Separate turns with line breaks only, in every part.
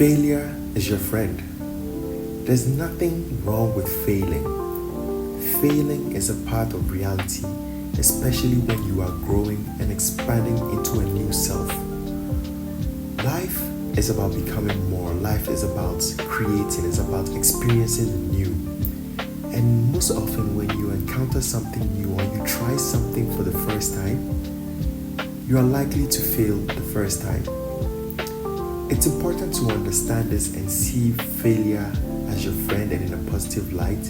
Failure is your friend. There's nothing wrong with failing. Failing is a part of reality, especially when you are growing and expanding into a new self. Life is about becoming more. Life is about creating, it's about experiencing new. And most often, when you encounter something new or you try something for the first time, you are likely to fail the first time. It's important to understand this and see failure as your friend and in a positive light,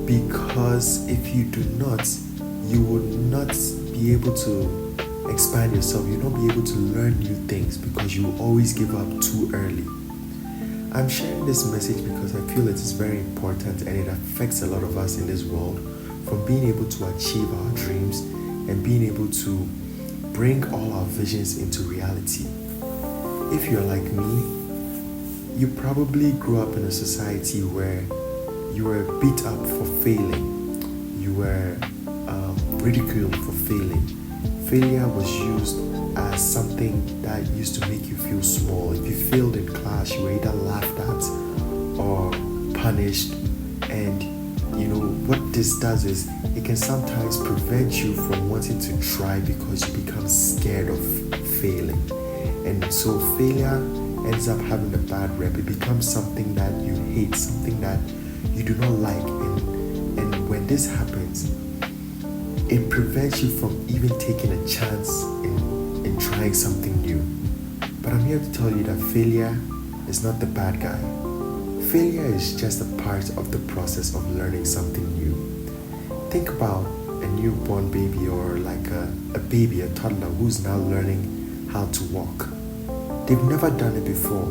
because if you do not, you will not be able to expand yourself. You'll not be able to learn new things because you will always give up too early. I'm sharing this message because I feel it is very important and it affects a lot of us in this world, from being able to achieve our dreams and being able to bring all our visions into reality. If you're like me, you probably grew up in a society where you were beat up for failing. You were ridiculed for failing. Failure was used as something that used to make you feel small. If you failed in class, you were either laughed at or punished. And what this does is it can sometimes prevent you from wanting to try because you become scared of failing. And so failure ends up having a bad rep. It becomes something that you hate, something that you do not like. And when this happens, it prevents you from even taking a chance in trying something new. But I'm here to tell you that failure is not the bad guy. Failure is just a part of the process of learning something new. Think about a newborn baby, or like a baby, a toddler who's now learning how to walk. They've never done it before.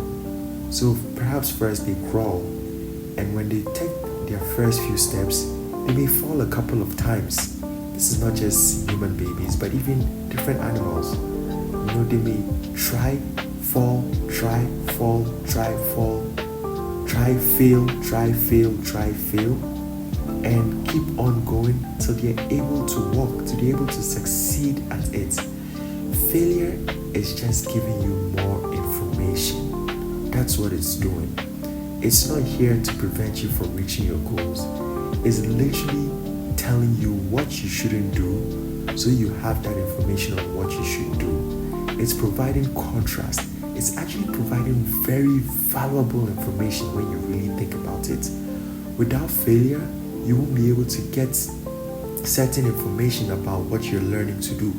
So perhaps first they crawl, and when they take their first few steps, they may fall a couple of times. This is not just human babies, but even different animals. They may try, fall, try, fall, try, fall, try, fail, and keep on going till they're able to walk, till they're able to succeed at it. Failure is just giving you more information. That's what it's doing. It's not here to prevent you from reaching your goals. It's literally telling you what you shouldn't do, so you have that information on what you should do. It's providing contrast. It's actually providing very valuable information when you really think about it. Without failure, you won't be able to get certain information about what you're learning to do.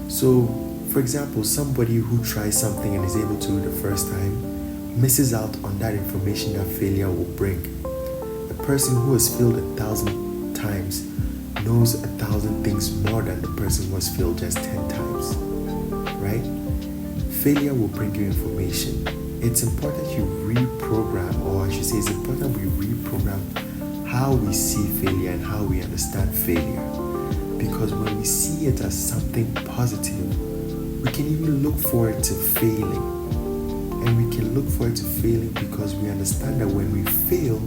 So, for example, somebody who tries something and is able to the first time misses out on that information that failure will bring. A person who has failed 1,000 times knows 1,000 things more than the person who has failed just 10 times, right? Failure will bring you information. It's important you reprogram, or I should say it's important we reprogram how we see failure and how we understand failure. Because when we see it as something positive, we can even look forward to failing. And we can look forward to failing because we understand that when we fail,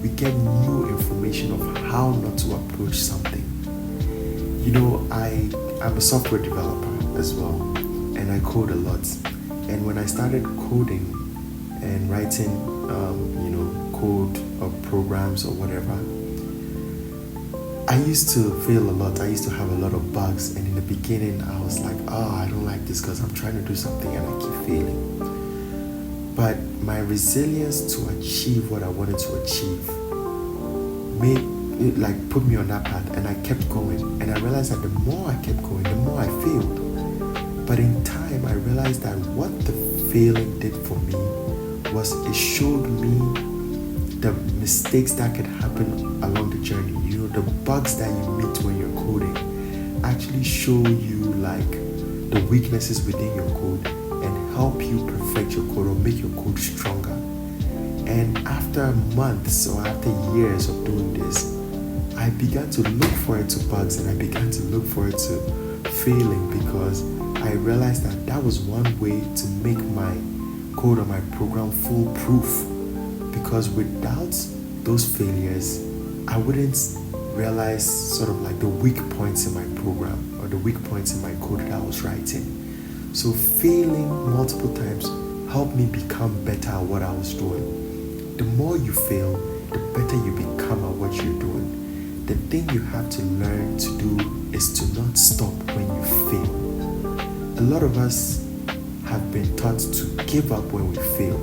we get new information of how not to approach something. I'm a software developer as well, and I code a lot. And when I started coding and writing, code or programs or whatever, I used to fail a lot. I used to have a lot of bugs, and in the beginning I was like, I don't like this because I'm trying to do something and I keep failing. But my resilience to achieve what I wanted to achieve put me on that path, and I kept going. And I realized that the more I kept going, the more I failed. But in time, I realized that what the failing did for me was it showed me the mistakes that could happen along the journey. The bugs that you meet when you're coding actually show you the weaknesses within your code and help you perfect your code or make your code stronger. And after months or after years of doing this, I began to look forward to bugs, and I began to look forward to failing, because I realized that that was one way to make my code or my program foolproof. Because without those failures, I wouldn't realize sort of the weak points in my program or the weak points in my code that I was writing. So failing multiple times helped me become better at what I was doing. The more you fail, the better you become at what you're doing. The thing you have to learn to do is to not stop when you fail. A lot of us have been taught to give up when we fail,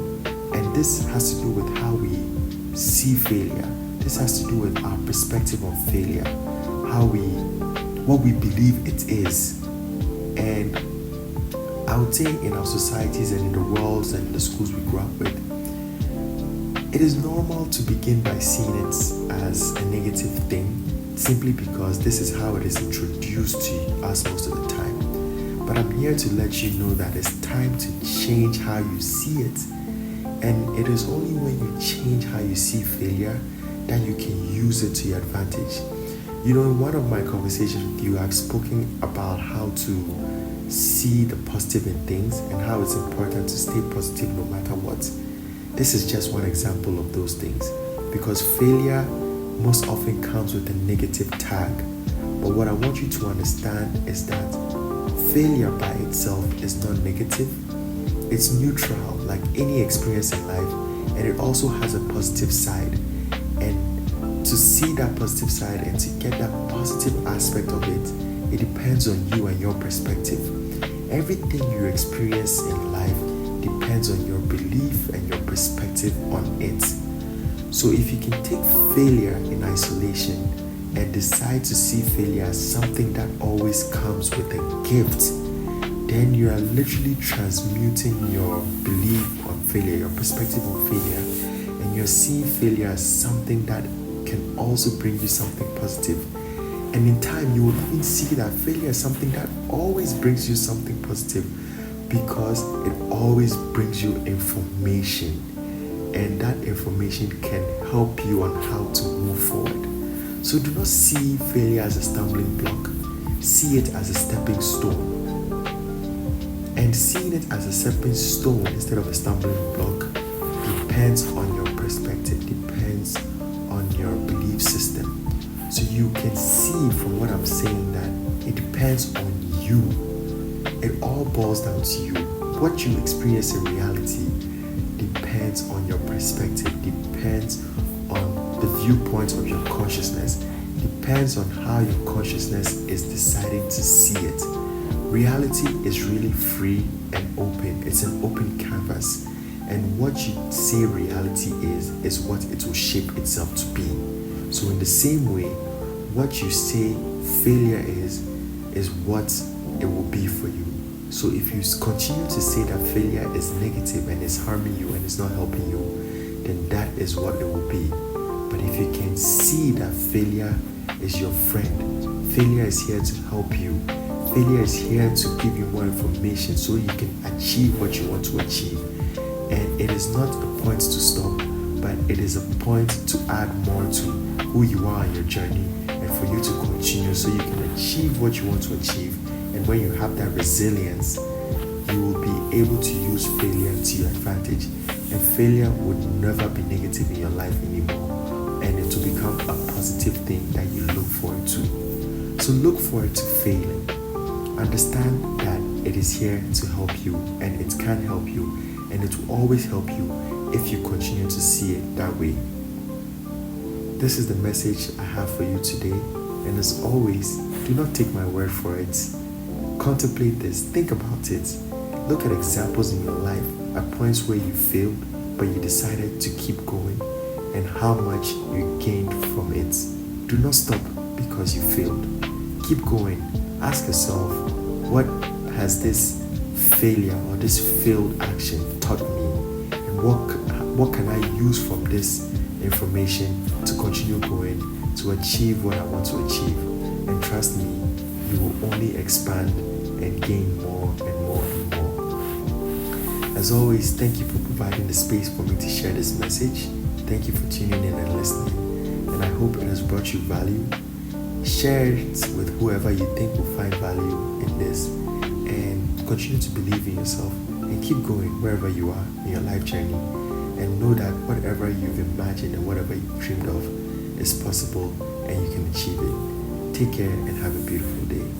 and this has to do with how we see failure. This has to do with our perspective on failure, what we believe it is. And I would say in our societies and in the worlds and in the schools we grew up with, it is normal to begin by seeing it as a negative thing, simply because this is how it is introduced to us most of the time. But I'm here to let you know that it's time to change how you see it. And it is only when you change how you see failure that you can use it to your advantage. You know, in one of my conversations with you, I've spoken about how to see the positive in things and how it's important to stay positive no matter what. This is just one example of those things, because failure most often comes with a negative tag. But what I want you to understand is that failure by itself is not negative. It's neutral, like any experience in life, and it also has a positive side. And to see that positive side and to get that positive aspect of it, it depends on you and your perspective. Everything you experience in life depends on your belief and your perspective on it. So if you can take failure in isolation and decide to see failure as something that always comes with a gift, then you are literally transmuting your belief on failure, your perspective on failure, and you're seeing failure as something that can also bring you something positive. And in time, you will even see that failure is something that always brings you something positive, because it always brings you information, and that information can help you on how to move forward. So do not see failure as a stumbling block. See it as a stepping stone. And seeing it as a stepping stone instead of a stumbling block depends on your perspective, depends on your belief system. So you can see from what I'm saying that it depends on you. It all boils down to you. What you experience in reality depends on your perspective, depends on the viewpoint of your consciousness, depends on how your consciousness is deciding to see it. Reality is really free and open. It's an open canvas. And what you say reality is what it will shape itself to be. So in the same way, what you say failure is what it will be for you. So if you continue to say that failure is negative and it's harming you and it's not helping you, then that is what it will be. But if you can see that failure is your friend, failure is here to help you, failure is here to give you more information so you can achieve what you want to achieve. And it is not a point to stop, but it is a point to add more to who you are on your journey, and for you to continue so you can achieve what you want to achieve. And when you have that resilience, you will be able to use failure to your advantage, and failure would never be negative in your life anymore, and it will become a positive thing that you look forward to. So look forward to failing. Understand that it is here to help you, and it can help you, and it will always help you if you continue to see it that way. This is the message I have for you today, and as always, do not take my word for it. Contemplate this, think about it. Look at examples in your life at points where you failed, but you decided to keep going, and how much you gained from it. Do not stop because you failed. Keep going. Ask yourself, what has this failure or this failed action taught me? And what can I use from this information to continue going, to achieve what I want to achieve? And trust me, you will only expand and gain more and more and more. As always, thank you for providing the space for me to share this message. Thank you for tuning in and listening, and I hope it has brought you value. Share it with whoever you think will find value in this, and continue to believe in yourself and keep going wherever you are in your life journey, and know that whatever you've imagined and whatever you've dreamed of is possible and you can achieve it. Take care and have a beautiful day.